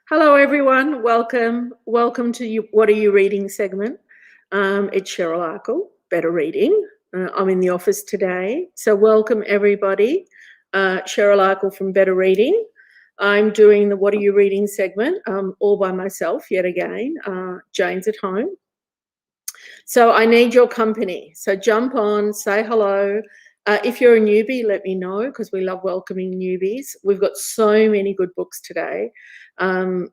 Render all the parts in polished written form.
Hello, everyone. Welcome to you. What are you reading segment? It's Cheryl Arkle, Better Reading. I'm in the office today, so welcome everybody. Cheryl Arkle from Better Reading. I'm doing the What are you reading segment all by myself yet again. Jane's at home, so I need your company. So jump on, say hello. If you're a newbie, let me know because we love welcoming newbies. We've got so many good books today. This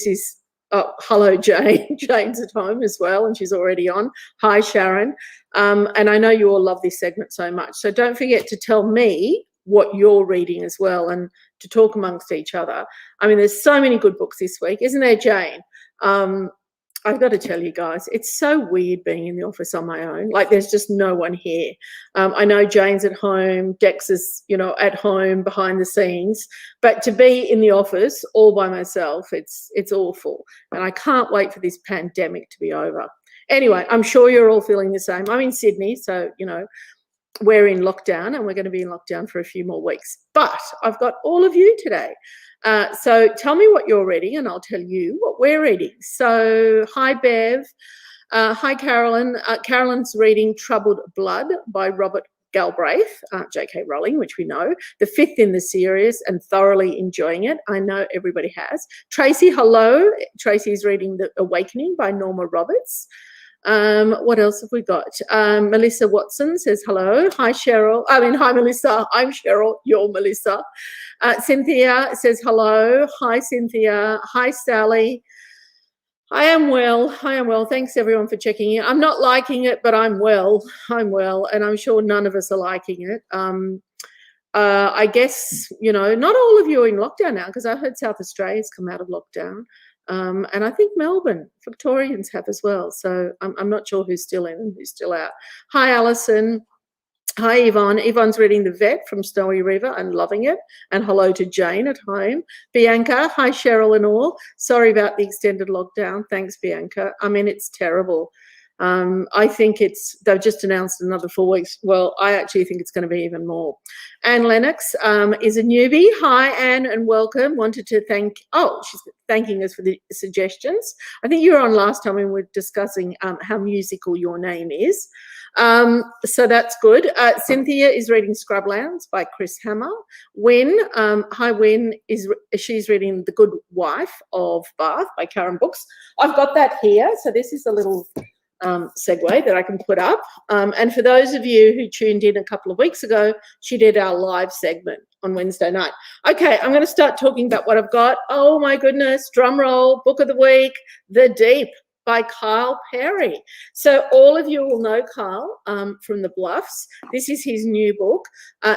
is, hello, Jane. Jane's at home as well, and she's already on. Hi, Sharon. And I know you all love this segment so much. So don't forget to tell me what you're reading as well and to talk amongst each other. I mean, there's so many good books this week, isn't there, Jane? I've got to tell you guys, it's so weird being in the office on my own. Like there's just no one here. I know Jane's at home, Dex is, at home behind the scenes, but to be in the office all by myself, it's awful. And I can't wait for this pandemic to be over. Anyway, I'm sure you're all feeling the same. I'm in Sydney, so, we're in lockdown and we're going to be in lockdown for a few more weeks. But I've got all of you today. So tell me what you're reading and I'll tell you what we're reading. So hi, Bev. Hi, Carolyn. Carolyn's reading Troubled Blood by Robert Galbraith, J.K. Rowling, which we know, the fifth in the series and thoroughly enjoying it. I know everybody has. Tracy, hello. Tracy's reading The Awakening by Norma Roberts. What else have we got? Melissa Watson says hello. Hi, Cheryl. Hi, Melissa. I'm Cheryl. You're Melissa. Cynthia says hello. Hi, Cynthia. Hi, Sally. I am well. Thanks, everyone, for checking in. I'm not liking it, but I'm well. And I'm sure none of us are liking it. I guess, not all of you are in lockdown now because I heard South Australia's come out of lockdown. And I think Melbourne, Victorians have as well. So I'm not sure who's still in and who's still out. Hi, Alison. Hi, Yvonne. Yvonne's reading The Vet from Snowy River and loving it. And hello to Jane at home. Bianca. Hi, Cheryl and all. Sorry about the extended lockdown. Thanks, Bianca. I mean, it's terrible. I think they've just announced another 4 weeks. Well, I actually think it's going to be even more. Anne Lennox is a newbie. Hi, Anne, and welcome. Wanted to she's thanking us for the suggestions. I think you were on last time when we were discussing how musical your name is. So that's good. Cynthia is reading Scrublands by Chris Hammer. Wynne, hi, Wynne, she's reading The Good Wife of Bath by Karen Books. I've got that here. So this is a little segue that I can put up. And for those of you who tuned in a couple of weeks ago, she did our live segment on Wednesday night. Okay, I'm going to start talking about what I've got. Oh my goodness, drum roll, book of the week, The Deep by Kyle Perry. So all of you will know Kyle from The Bluffs. This is his new book,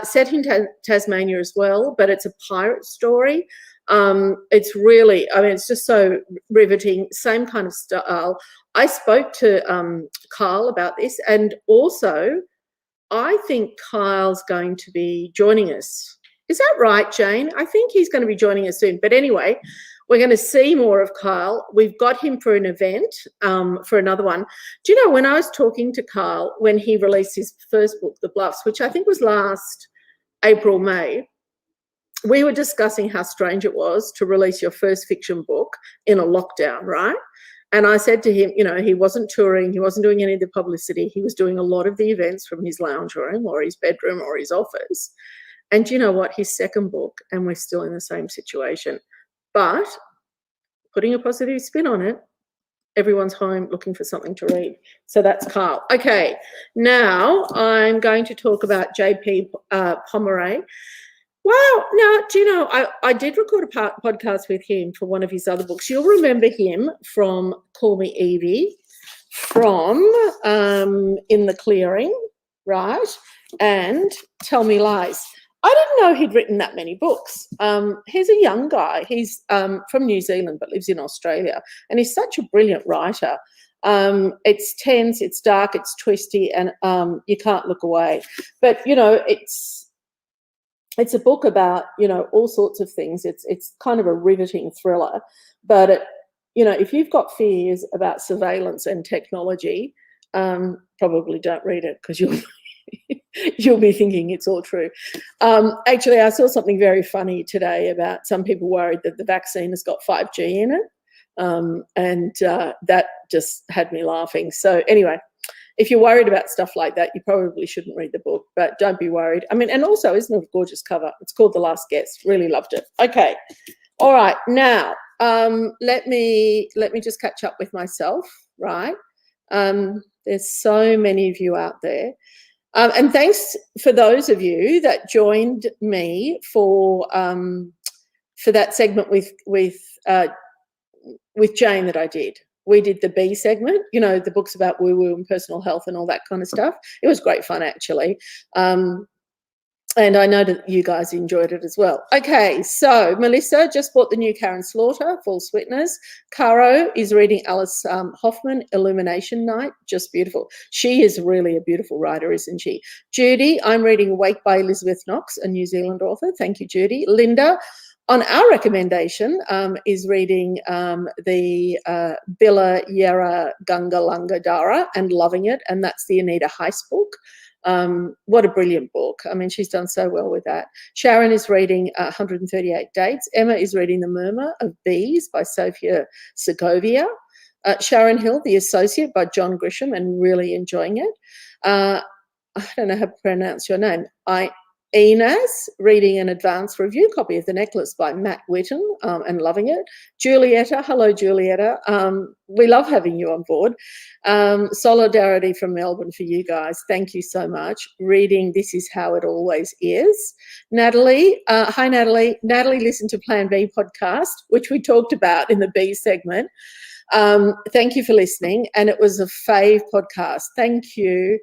set in Tasmania as well, but it's a pirate story. It's really, it's just so riveting, same kind of style. I spoke to Kyle about this, and also I think Kyle's going to be joining us. Is that right, Jane? I think he's going to be joining us soon. But anyway, we're going to see more of Kyle. We've got him for an event, for another one. Do you know, when I was talking to Kyle, when he released his first book, The Bluffs, which I think was last April, May, we were discussing how strange it was to release your first fiction book in a lockdown, right? And I said to him, he wasn't touring, he wasn't doing any of the publicity, he was doing a lot of the events from his lounge room or his bedroom or his office. And you know what? His second book, and we're still in the same situation. But putting a positive spin on it, everyone's home looking for something to read. So that's Carl. Okay, now I'm going to talk about J.P. Pomeray. Well, now, do you know, I did record a podcast with him for one of his other books. You'll remember him from Call Me Evie, from In the Clearing, right, and Tell Me Lies. I didn't know he'd written that many books. He's a young guy. He's from New Zealand but lives in Australia, and he's such a brilliant writer. It's tense, it's dark, it's twisty, and you can't look away. But, it's a book about, all sorts of things. It's kind of a riveting thriller. But, if you've got fears about surveillance and technology, probably don't read it because you'll you'll be thinking it's all true. Actually, I saw something very funny today about some people worried that the vaccine has got 5G in it. And that just had me laughing. So anyway, if you're worried about stuff like that, you probably shouldn't read the book, but don't be worried. I mean, and also, isn't it a gorgeous cover? It's called The Last Guest. Really loved it. Okay. All right. Now, let me just catch up with myself, right? There's so many of you out there. And thanks for those of you that joined me for that segment with Jane that I did. We did the B segment, you know, the books about woo-woo and personal health and all that kind of stuff. It was great fun, actually. And I know that you guys enjoyed it as well. Okay, so Melissa just bought the new Karen Slaughter, Full Sweeteners. Caro is reading Alice Hoffman, Illumination Night, just beautiful. She is really a beautiful writer, isn't she? Judy, I'm reading Awake by Elizabeth Knox, a New Zealand author. Thank you, Judy. Linda, on our recommendation, is reading the Billa Yera Gunga Lunga Dara and loving it, and that's the Anita Heiss book. What a brilliant book. I mean, she's done so well with that. Sharon is reading 138 Dates. Emma is reading The Murmur of Bees by Sofia Segovia. Sharon Hill, The Associate by John Grisham, and really enjoying it. I don't know how to pronounce your name. Inez, reading an advanced review copy of The Necklace by Matt Whitten, and loving it. Julietta, hello Julietta. We love having you on board. Solidarity from Melbourne for you guys. Thank you so much. Reading This Is How It Always Is. Natalie, hi Natalie. Natalie listened to Plan B podcast, which we talked about in the B segment. Thank you for listening. And it was a fave podcast. Thank you.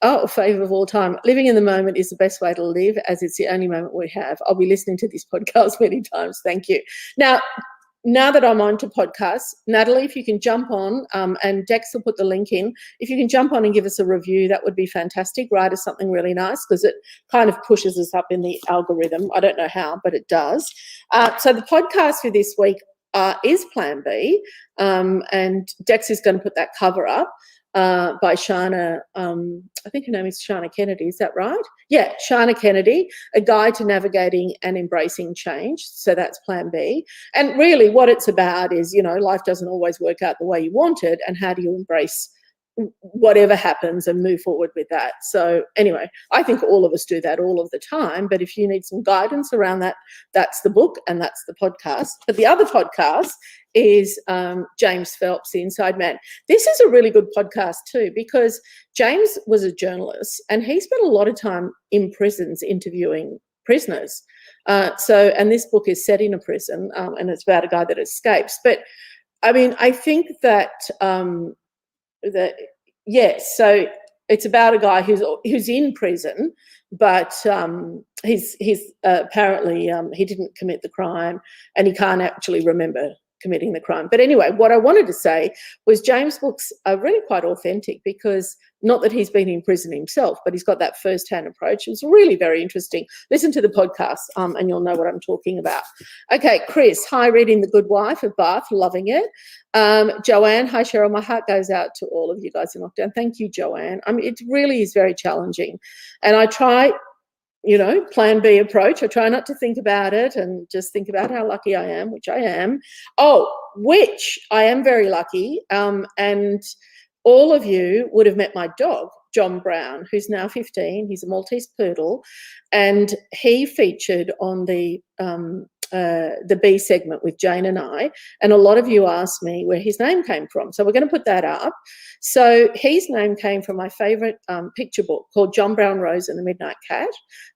Oh, favourite of all time. Living in the moment is the best way to live, as it's the only moment we have. I'll be listening to this podcast many times. Thank you. Now that I'm on to podcasts, Natalie, if you can jump on, and Dex will put the link in. If you can jump on and give us a review, that would be fantastic. Write us something really nice, because it kind of pushes us up in the algorithm. I don't know how, but it does. So the podcast for this week is Plan B, and Dex is going to put that cover up. By Shana, I think her name is Shana Kennedy, is that right? Yeah, Shana Kennedy, A Guide to Navigating and Embracing Change. So that's Plan B. And really what it's about is, you know, life doesn't always work out the way you want it, and how do you embrace whatever happens and move forward with that. So anyway, I think all of us do that all of the time, but if you need some guidance around that, that's the book and that's the podcast. But the other podcast is James Phelps, The Inside Man. This is a really good podcast too, because James was a journalist and he spent a lot of time in prisons interviewing prisoners. And this book is set in a prison, and it's about a guy that escapes. But I mean, I think that yes, so it's about a guy who's in prison, but he's apparently he didn't commit the crime, and he can't actually remember committing the crime. But anyway, what I wanted to say was James' books are really quite authentic, because not that he's been in prison himself, but he's got that first-hand approach. It was really very interesting. Listen to the podcast and you'll know what I'm talking about. Okay, Chris, hi, reading The Good Wife of Bath, loving it. Joanne, hi, Cheryl, my heart goes out to all of you guys in lockdown. Thank you, Joanne. I mean, it really is very challenging. And I try, you know, Plan B approach. I try not to think about it and just think about how lucky I am, which I am. Which I am very lucky. And all of you would have met my dog, John Brown, who's now 15. He's a Maltese poodle, and he featured on the B segment with Jane and I, and a lot of you asked me where his name came from. So we're going to put that up. So his name came from my favourite picture book called John Brown, Rose and the Midnight Cat.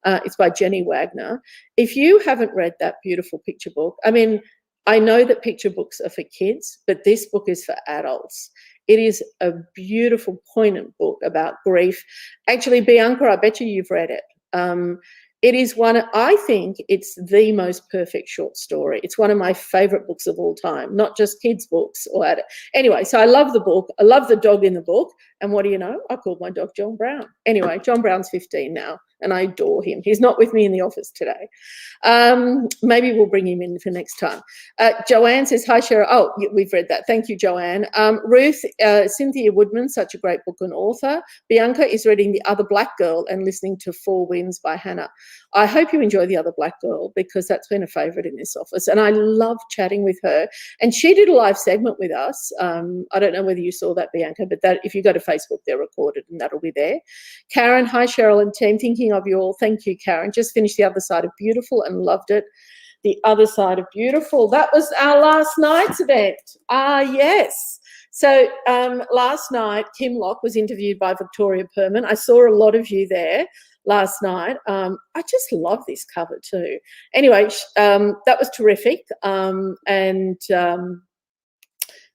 It's by Jenny Wagner. If you haven't read that beautiful picture book, I mean, I know that picture books are for kids, but this book is for adults. It is a beautiful, poignant book about grief. Actually, Bianca, I bet you've read it. It is I think it's the most perfect short story. It's one of my favourite books of all time, not just kids' books. Anyway, so I love the book. I love the dog in the book. And what do you know? I called my dog John Brown. Anyway, John Brown's 15 now. and I adore him. He's not with me in the office today. Maybe we'll bring him in for next time. Joanne says, hi, Cheryl. Oh, we've read that. Thank you, Joanne. Ruth, Cynthia Woodman, such a great book and author. Bianca is reading The Other Black Girl and listening to Four Winds by Hannah. I hope you enjoy The Other Black Girl, because that's been a favourite in this office, and I love chatting with her. And she did a live segment with us. I don't know whether you saw that, Bianca, but that if you go to Facebook, they're recorded and that'll be there. Karen, hi, Cheryl and team. Thinking of you all. Thank you, Karen. Just finished The Other Side of Beautiful and loved it. The Other Side of Beautiful. That was our last night's event. Yes. So last night, Kim Locke was interviewed by Victoria Perman. I saw a lot of you there last night. I just love this cover too. Anyway, that was terrific.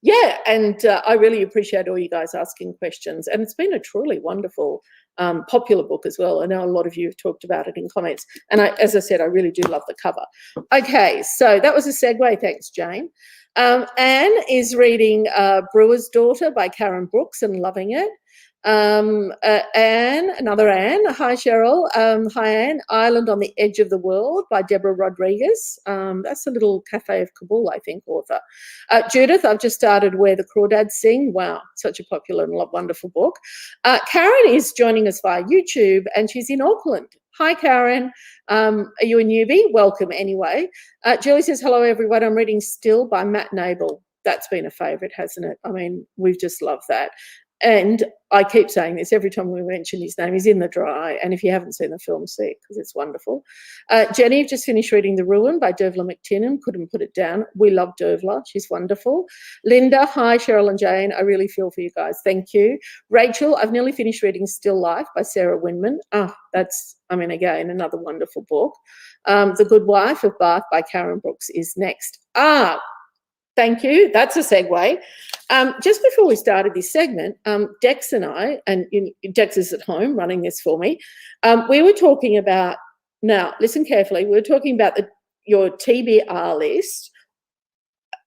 Yeah, and I really appreciate all you guys asking questions. And it's been a truly wonderful, popular book as well. I know a lot of you have talked about it in comments. And as I said, I really do love the cover. Okay, so that was a segue. Thanks, Jane. Anne is reading Brewer's Daughter by Karen Brooks and loving it. Anne, another Anne. Hi, Cheryl. Hi, Anne. Island on the Edge of the World by Deborah Rodriguez. That's a little Cafe of Kabul, I think, author. Judith, I've just started Where the Crawdads Sing. Wow, such a popular and wonderful book. Karen is joining us via YouTube, and she's in Auckland. Hi, Karen. Are you a newbie? Welcome anyway. Julie says, hello, everyone. I'm reading Still by Matt Nable. That's been a favourite, hasn't it? I mean, we've just loved that. And I keep saying this every time we mention his name. He's in the dry. And if you haven't seen the film, see it, because it's wonderful. Jenny, I've just finished reading The Ruin by Dervla McTinnan. Couldn't put it down. We love Dervla. She's wonderful. Linda, hi, Cheryl and Jane. I really feel for you guys. Thank you. Rachel, I've nearly finished reading Still Life by Sarah Winman. That's, I mean, again, another wonderful book. The Good Wife of Bath by Karen Brooks is next. Thank you. That's a segue. Just before we started this segment, Dex and I, and Dex is at home running this for me, we were talking about, now listen carefully, we were talking about your TBR list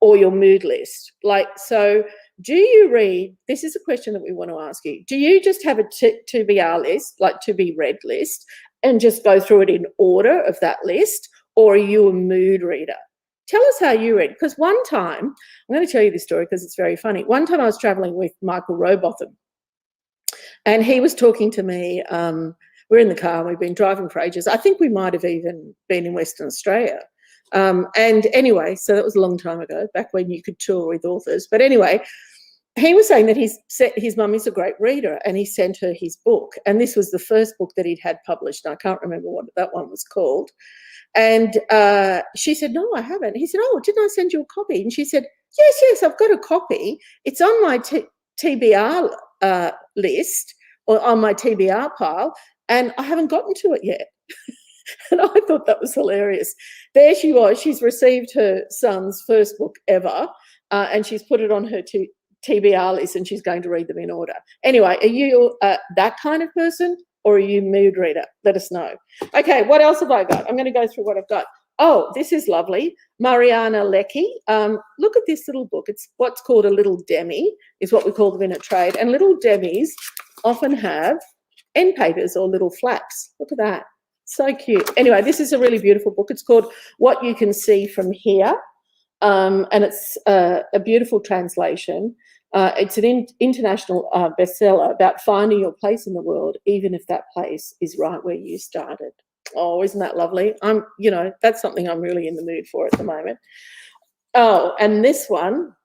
or your mood list. Like, so do you read, this is a question that we want to ask you, do you just have a TBR list, like to be read list, and just go through it in order of that list, or are you a mood reader? Tell us how you read, because one time, I'm going to tell you this story because it's very funny. One time I was travelling with Michael Rowbotham, and he was talking to me. We're in the car and we've been driving for ages. I think we might have even been in Western Australia. And anyway, so that was a long time ago, back when you could tour with authors. But anyway, he was saying that his mum is a great reader, and he sent her his book. And this was the first book that he'd had published. And I can't remember what that one was called. And she said, no, I haven't. He said, oh, didn't I send you a copy? And she said, yes, I've got a copy. It's on my TBR list, or on my TBR pile, and I haven't gotten to it yet. And I thought that was hilarious. There she was. She's received her son's first book ever, and she's put it on her TBR list, and she's going to read them in order. Anyway, are you that kind of person? Or are you mood reader? Let us know. Okay, what else have I got? I'm going to go through what I've got. Oh, this is lovely. Mariana Leckie. Look at this little book. It's what's called a little demi, is what we call them in a trade. And little demis often have end papers or little flaps. Look at that. So cute. Anyway, this is a really beautiful book. It's called What You Can See From Here. And it's a beautiful translation. It's an international bestseller about finding your place in the world, even if that place is right where you started. Oh, isn't that lovely? That's something I'm really in the mood for at the moment. Oh, and this one,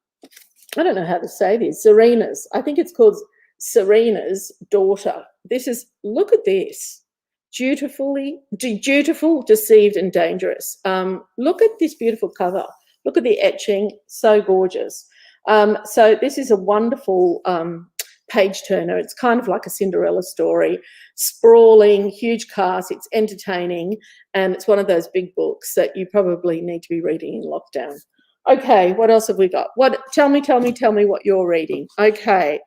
I don't know how to say this, Serena's. I think it's called Serena's Daughter. Look at this. Dutiful, Deceived and Dangerous. Look at this beautiful cover. Look at the etching, so gorgeous. So this is a wonderful page turner. It's kind of like a Cinderella story, sprawling, huge cast. It's entertaining, and it's one of those big books that you probably need to be reading in lockdown. Okay, what else have we got? Tell me what you're reading. Okay.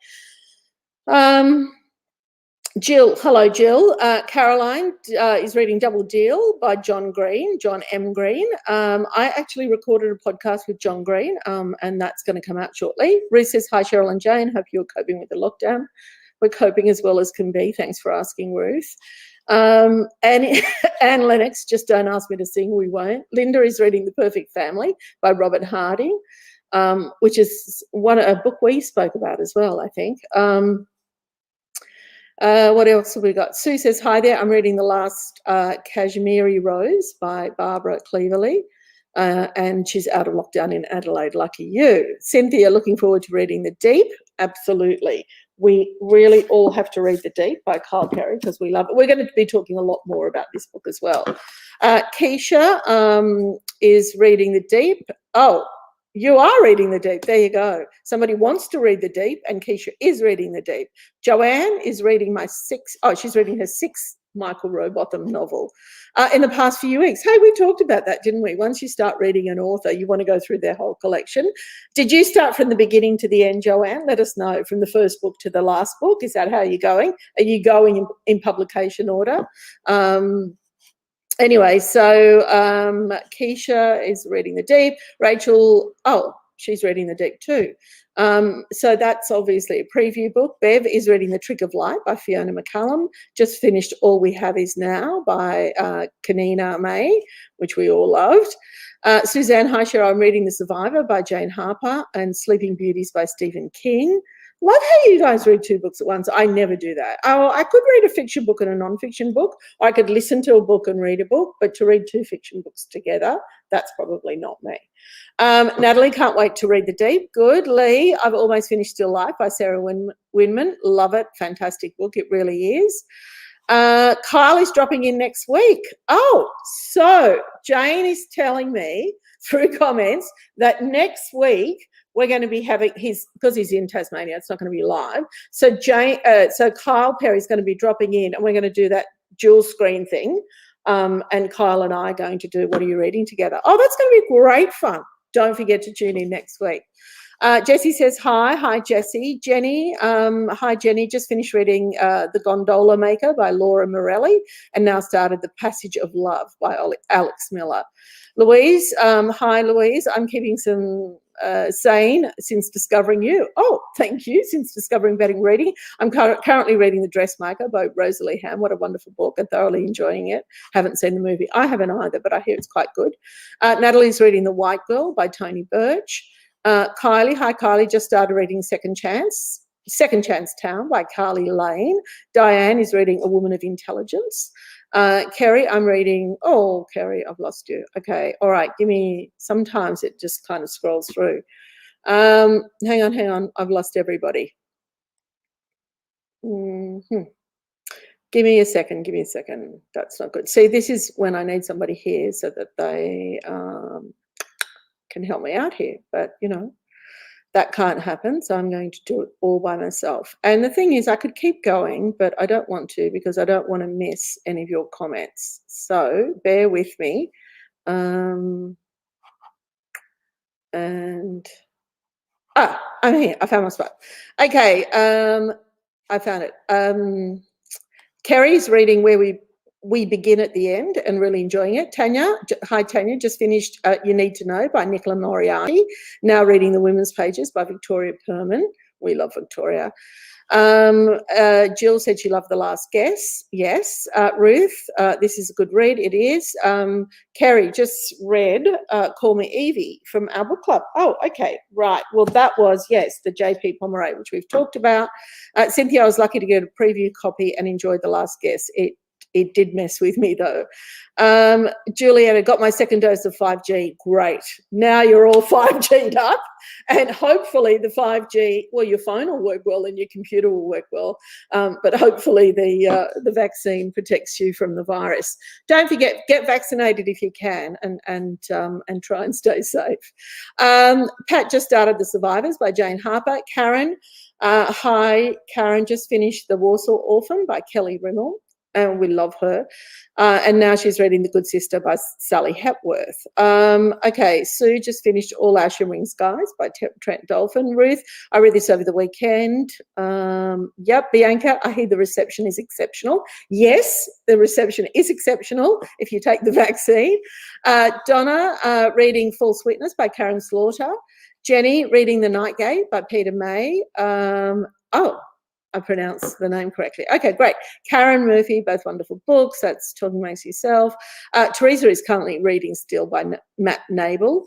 Jill, hello, Jill. Caroline is reading Double Deal by John M. Green. I actually recorded a podcast with John Green, and that's going to come out shortly. Ruth says, hi, Cheryl and Jane. Hope you're coping with the lockdown. We're coping as well as can be. Thanks for asking, Ruth. And Anne Lennox, just don't ask me to sing, we won't. Linda is reading The Perfect Family by Robert Harding, which is a book we spoke about as well, I think. What else have we got? Sue says, hi there, I'm reading The Last Kashmiri Rose by Barbara Cleverley. And she's out of lockdown in Adelaide. Lucky you. Cynthia, looking forward to reading The Deep. Absolutely. We really all have to read The Deep by Kyle Perry because we love it. We're going to be talking a lot more about this book as well. Keisha is reading The Deep. Oh, you are reading The Deep. There you go. Somebody wants to read The Deep, and Keisha is reading The Deep. Joanne is reading she's reading her sixth Michael Rowbotham novel in the past few weeks. Hey, we talked about that, didn't we? Once you start reading an author, you want to go through their whole collection. Did you start from the beginning to the end, Joanne? Let us know, from the first book to the last book. Is that how you're going? Are you going in publication order? Anyway, so Keisha is reading The Deep. Rachel, she's reading The Deep too. So that's obviously a preview book. Bev is reading The Trick of Light by Fiona McCallum. Just finished All We Have Is Now by Kanina May, which we all loved. Suzanne, hi, Cheryl. I'm reading The Survivor by Jane Harper and Sleeping Beauties by Stephen King. Love how you guys read two books at once. I never do that. I could read a fiction book and a non-fiction book. Or I could listen to a book and read a book, but to read two fiction books together, that's probably not me. Natalie, can't wait to read The Deep. Good. Lee, I've almost finished Still Life by Sarah Winman. Love it. Fantastic book. It really is. Kyle is dropping in next week. Oh, so Jane is telling me through comments that next week we're going to be having because he's in Tasmania, it's not going to be live. So Kyle Perry's going to be dropping in, and we're going to do that dual screen thing. And Kyle and I are going to do What Are You Reading together. Oh, that's going to be great fun. Don't forget to tune in next week. Jessie says, hi. Hi, Jessie. Jenny, hi, Jenny. Just finished reading The Gondola Maker by Laura Morelli and now started The Passage of Love by Alex Miller. Louise, hi, Louise. I'm keeping some sane since discovering you. Oh, thank you. Since discovering Betting Reading. I'm currently reading The Dressmaker by Rosalie Ham. What a wonderful book. I'm thoroughly enjoying it. Haven't seen the movie. I haven't either, but I hear it's quite good. Natalie's reading The White Girl by Tony Birch. Kylie, hi Kylie, just started reading Second Chance Town by Carly Lane. Diane is reading A Woman of Intelligence. Kerry, I'm reading, Kerry, I've lost you. Okay, all right, sometimes it just kind of scrolls through. Hang on, I've lost everybody. Give me a second. That's not good. See, this is when I need somebody here so that they can help me out here, but that can't happen, so I'm going to do it all by myself. And the thing is, I could keep going, but I don't want to because I don't want to miss any of your comments, so bear with me. I'm here. I found my spot. Okay, I found it. Kerry's reading Where We Begin at the End and really enjoying it. Tanya, hi Tanya, just finished You Need to Know by Nicola Moriarty, now reading The Women's Pages by Victoria Perman. We love Victoria. Jill said she loved The Last Guess. Yes. Ruth, this is a good read. It is. Kerry just read Call Me Evie from our book club. Oh, okay, right. Well, that was, yes, the JP Pomeray, which we've talked about. Cynthia, I was lucky to get a preview copy and enjoyed The Last Guess. It did mess with me though. Juliana, got my second dose of 5G. Great. Now you're all 5G'd up, and hopefully the 5G, well, your phone will work well and your computer will work well, but hopefully the vaccine protects you from the virus. Don't forget, get vaccinated if you can, and try and stay safe. Pat just started The Survivors by Jane Harper. Karen, hi. Karen just finished The Warsaw Orphan by Kelly Rimmel. And we love her. And now she's reading The Good Sister by Sally Hepworth. Okay, Sue just finished All Our Shimmering Skies by Trent Dolphin. Ruth, I read this over the weekend. Yep, Bianca, I hear the reception is exceptional. Yes, the reception is exceptional if you take the vaccine. Donna, reading False Witness by Karen Slaughter. Jenny, reading The Night Gate by Peter May. I pronounced the name correctly. Okay, great. Karen Murphy, both wonderful books. That's Talking Amongst Yourself. Teresa is currently reading Still by Matt Nable.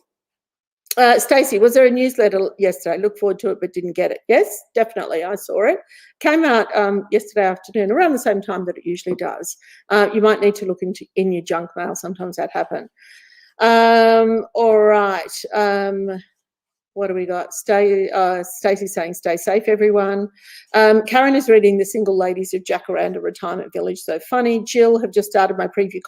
Stacey, was there a newsletter yesterday? Look forward to it, but didn't get it. Yes, definitely. I saw it. Came out yesterday afternoon, around the same time that it usually does. You might need to look in your junk mail. Sometimes that happens. All right. What do we got? Stacey saying, stay safe, everyone. Karen is reading The Single Ladies of Jacaranda Retirement Village. So funny. Jill, have just started my preview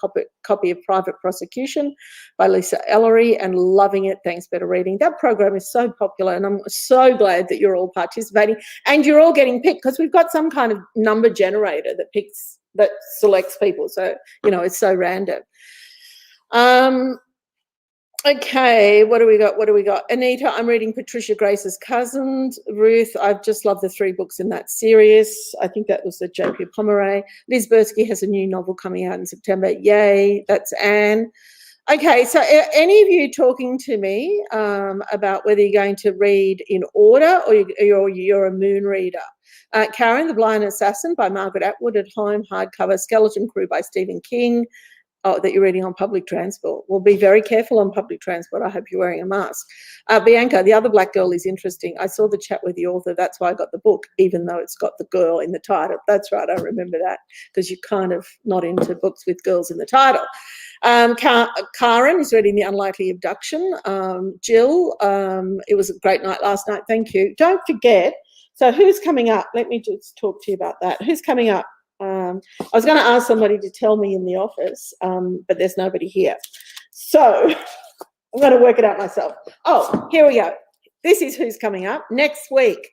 copy of Private Prosecution by Lisa Ellery and loving it. Thanks, better reading. That program is so popular and I'm so glad that you're all participating and you're all getting picked because we've got some kind of number generator that selects people. So, you know, it's so random. Okay, what do we got? Anita, I'm reading Patricia Grace's Cousins. Ruth, I've just loved the 3 books in that series. I think that was the JP Pomeray. Liz Bursky has a new novel coming out in September. Yay, that's Anne. Okay, so any of you talking to me about whether you're going to read in order or you're a moon reader? Karen, The Blind Assassin by Margaret Atwood at home, hardcover. Skeleton Crew by Stephen King. Oh, that you're reading on public transport. Well, be very careful on public transport. I hope you're wearing a mask. Bianca, The Other Black Girl is interesting. I saw the chat with the author. That's why I got the book, even though it's got the girl in the title. That's right, I remember that, because you're kind of not into books with girls in the title. Karen is reading The Unlikely Abduction. Jill, it was a great night last night. Thank you. Don't forget, so who's coming up? Let me just talk to you about that. Who's coming up? I was going to ask somebody to tell me in the office, but there's nobody here. So I'm going to work it out myself. Oh, here we go. This is who's coming up next week.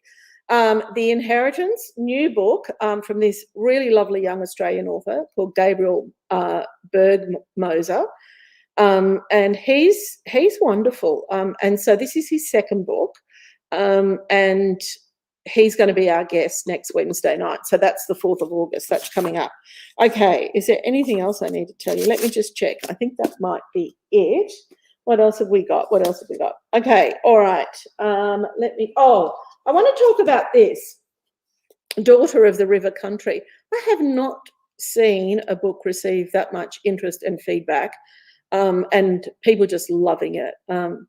The Inheritance, new book from this really lovely young Australian author called Gabriel Bergmoser. And he's wonderful. And so this is his second book. And he's going to be our guest next Wednesday night. So that's the 4th of August. That's coming up. Okay. Is there anything else I need to tell you? Let me just check. I think that might be it. What else have we got? Okay. All right. I want to talk about this. Daughter of the River Country. I have not seen a book receive that much interest and feedback and people just loving it.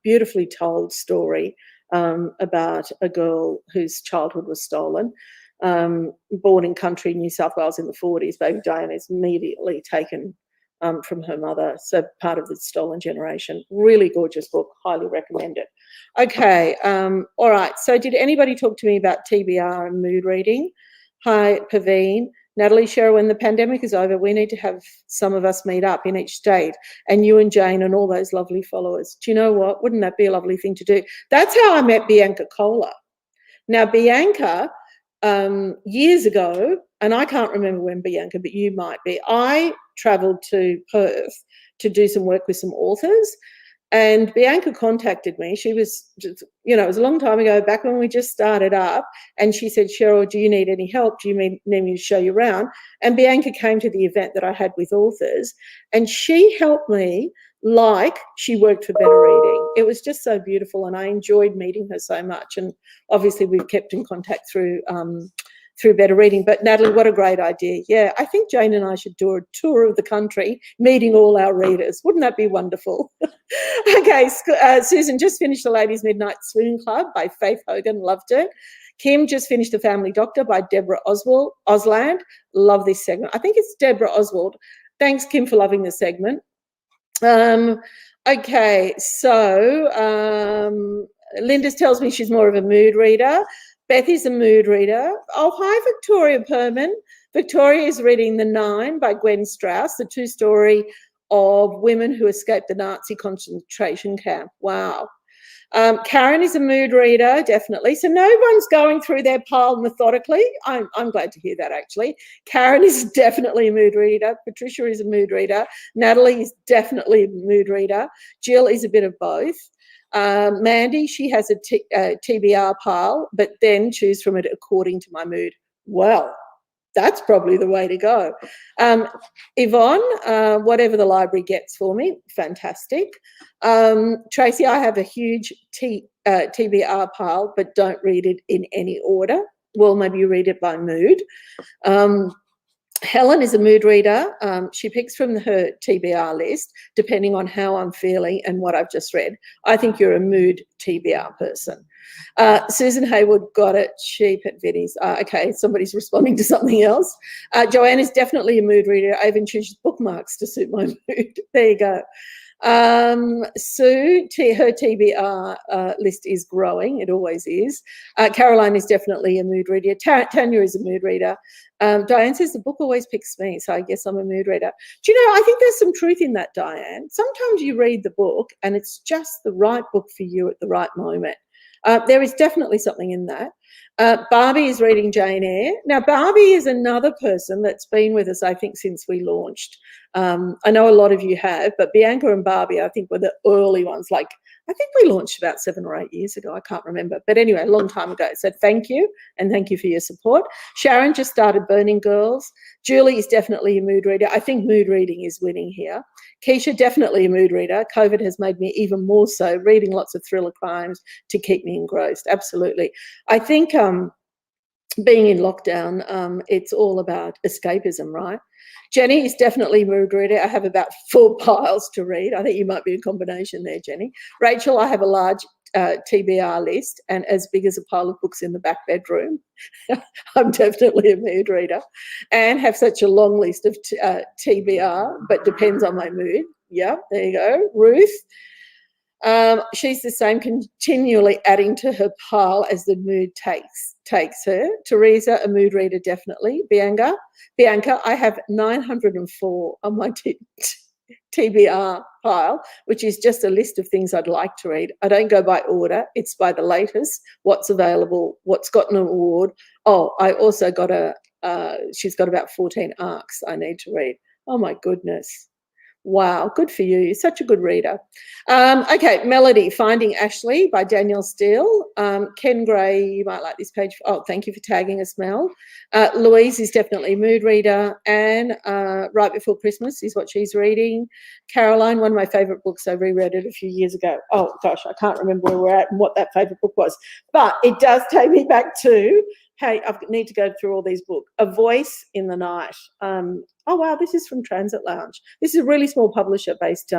Beautifully told story. About a girl whose childhood was stolen, born in country New South Wales in the 40s. Baby Diana is immediately taken from her mother, so part of the stolen generation. Really gorgeous book, highly recommend it. Okay, all right, so did anybody talk to me about TBR and mood reading? Hi, Paveen. Natalie, Cheryl, when the pandemic is over, we need to have some of us meet up in each state, and you and Jane and all those lovely followers. Do you know what? Wouldn't that be a lovely thing to do? That's how I met Bianca Kohler. Now, Bianca, years ago, and I can't remember when, Bianca, but you might be, I travelled to Perth to do some work with some authors, and Bianca contacted me. She was just, you know, it was a long time ago, back when we just started up, and she said, Cheryl, do you need any help? Do you need me to show you around? And Bianca came to the event that I had with authors, and she helped me like she worked for Better Reading. It was just so beautiful, and I enjoyed meeting her so much. And obviously we've kept in contact through Better Reading. But Natalie, what a great idea. Yeah, I think Jane and I should do a tour of the country, meeting all our readers. Wouldn't that be wonderful? Okay, Susan just finished The Ladies Midnight Swoon Club by Faith Hogan, loved it. Kim just finished The Family Doctor by Deborah Osland. Love this segment. I think it's Deborah Oswald. Thanks, Kim, for loving the segment. Okay, so Linda tells me she's more of a mood reader. Beth is a mood reader. Oh, hi, Victoria Perman. Victoria is reading The Nine by Gwen Strauss, the 2-story of women who escaped the Nazi concentration camp. Wow. Karen is a mood reader, definitely. So no one's going through their pile methodically. I'm glad to hear that, actually. Karen is definitely a mood reader. Patricia is a mood reader. Natalie is definitely a mood reader. Jill is a bit of both. Mandy, she has a TBR pile, but then choose from it according to my mood. Well, that's probably the way to go. Yvonne, whatever the library gets for me, fantastic. Tracy, I have a huge TBR pile, but don't read it in any order. well, maybe you read it by mood. Helen is a mood reader. She picks from her TBR list, depending on how I'm feeling and what I've just read. I think you're a mood TBR person. Susan Hayward, got it, cheap at Viddy's. Okay, somebody's responding to something else. Joanne is definitely a mood reader. I even choose bookmarks to suit my mood. There you go. Sue, her TBR list is growing. It always is. Caroline is definitely a mood reader. Tanya is a mood reader. Diane says the book always picks me, so I guess I'm a mood reader. Do you know, I think there's some truth in that, Diane. Sometimes you read the book and it's just the right book for you at the right moment. There is definitely something in that. Barbie is reading Jane Eyre. Now, Barbie is another person that's been with us, I think, since we launched. I know a lot of you have, but Bianca and Barbie, I think, were the early ones. Like, I think we launched about 7 or 8 years ago. I can't remember. But anyway, a long time ago. So thank you, and thank you for your support. Sharon just started Burning Girls. Julie is definitely a mood reader. I think mood reading is winning here. Keisha, definitely a mood reader. COVID has made me even more so, reading lots of thriller crimes to keep me engrossed. Absolutely. I think being in lockdown, it's all about escapism, right? Jenny is definitely a mood reader. I have about 4 piles to read. I think you might be a combination there, Jenny. Rachel, I have a large TBR list and as big as a pile of books in the back bedroom. I'm definitely a mood reader and have such a long list of TBR, but depends on my mood. Yeah, there you go. Ruth, she's the same, continually adding to her pile as the mood takes her. Teresa, a mood reader, definitely. Bianca, I have 904 on my TBR pile, which is just a list of things I'd like to read. I don't go by order. It's by the latest, what's available, what's got an award. Oh, I also got she's got about 14 arcs I need to read. Oh, my goodness. Wow, good for you. You're such a good reader. Okay, Melody, Finding Ashley by Danielle Steele. Ken Gray, you might like this page. Oh, thank you for tagging us, Mel. Louise is definitely a mood reader. Anne, Right Before Christmas is what she's reading. Caroline, one of my favourite books. I reread it a few years ago. Oh, gosh, I can't remember where we're at and what that favourite book was. But it does take me back to, hey, I need to go through all these books. A Voice in the Night. Oh, wow, this is from Transit Lounge. This is a really small publisher based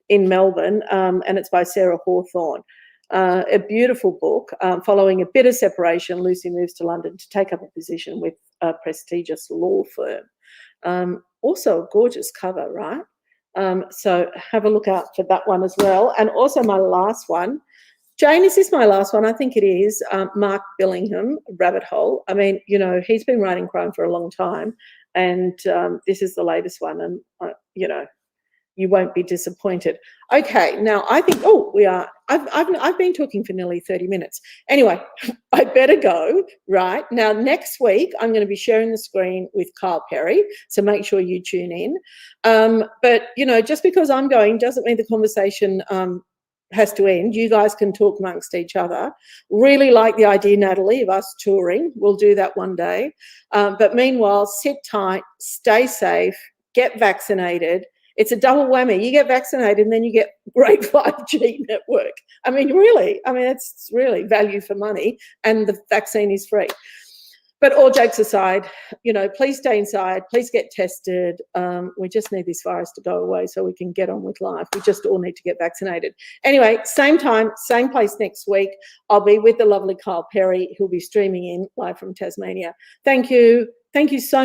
in Melbourne, and it's by Sarah Hawthorne. A beautiful book. Following a bitter separation, Lucy moves to London to take up a position with a prestigious law firm. Also a gorgeous cover, right? So have a look out for that one as well. And also my last one. Jane, is this my last one? I think it is. Mark Billingham, Rabbit Hole. I mean, you know, he's been writing crime for a long time, and this is the latest one, and, you know, you won't be disappointed. Okay, now I think, I've been talking for nearly 30 minutes. Anyway, I better go, right? Now, next week, I'm going to be sharing the screen with Kyle Perry, so make sure you tune in. But, you know, just because I'm going doesn't mean the conversation has to end. You guys can talk amongst each other. Really like the idea, Natalie, of us touring. We'll do that one day. But meanwhile, sit tight, stay safe, get vaccinated. It's a double whammy. You get vaccinated and then you get great 5G network. I mean, really, it's really value for money, and the vaccine is free. But all jokes aside, you know, please stay inside. Please get tested. We just need this virus to go away so we can get on with life. We just all need to get vaccinated. Anyway, same time, same place next week. I'll be with the lovely Kyle Perry, who'll be streaming in live from Tasmania. Thank you. Thank you so much.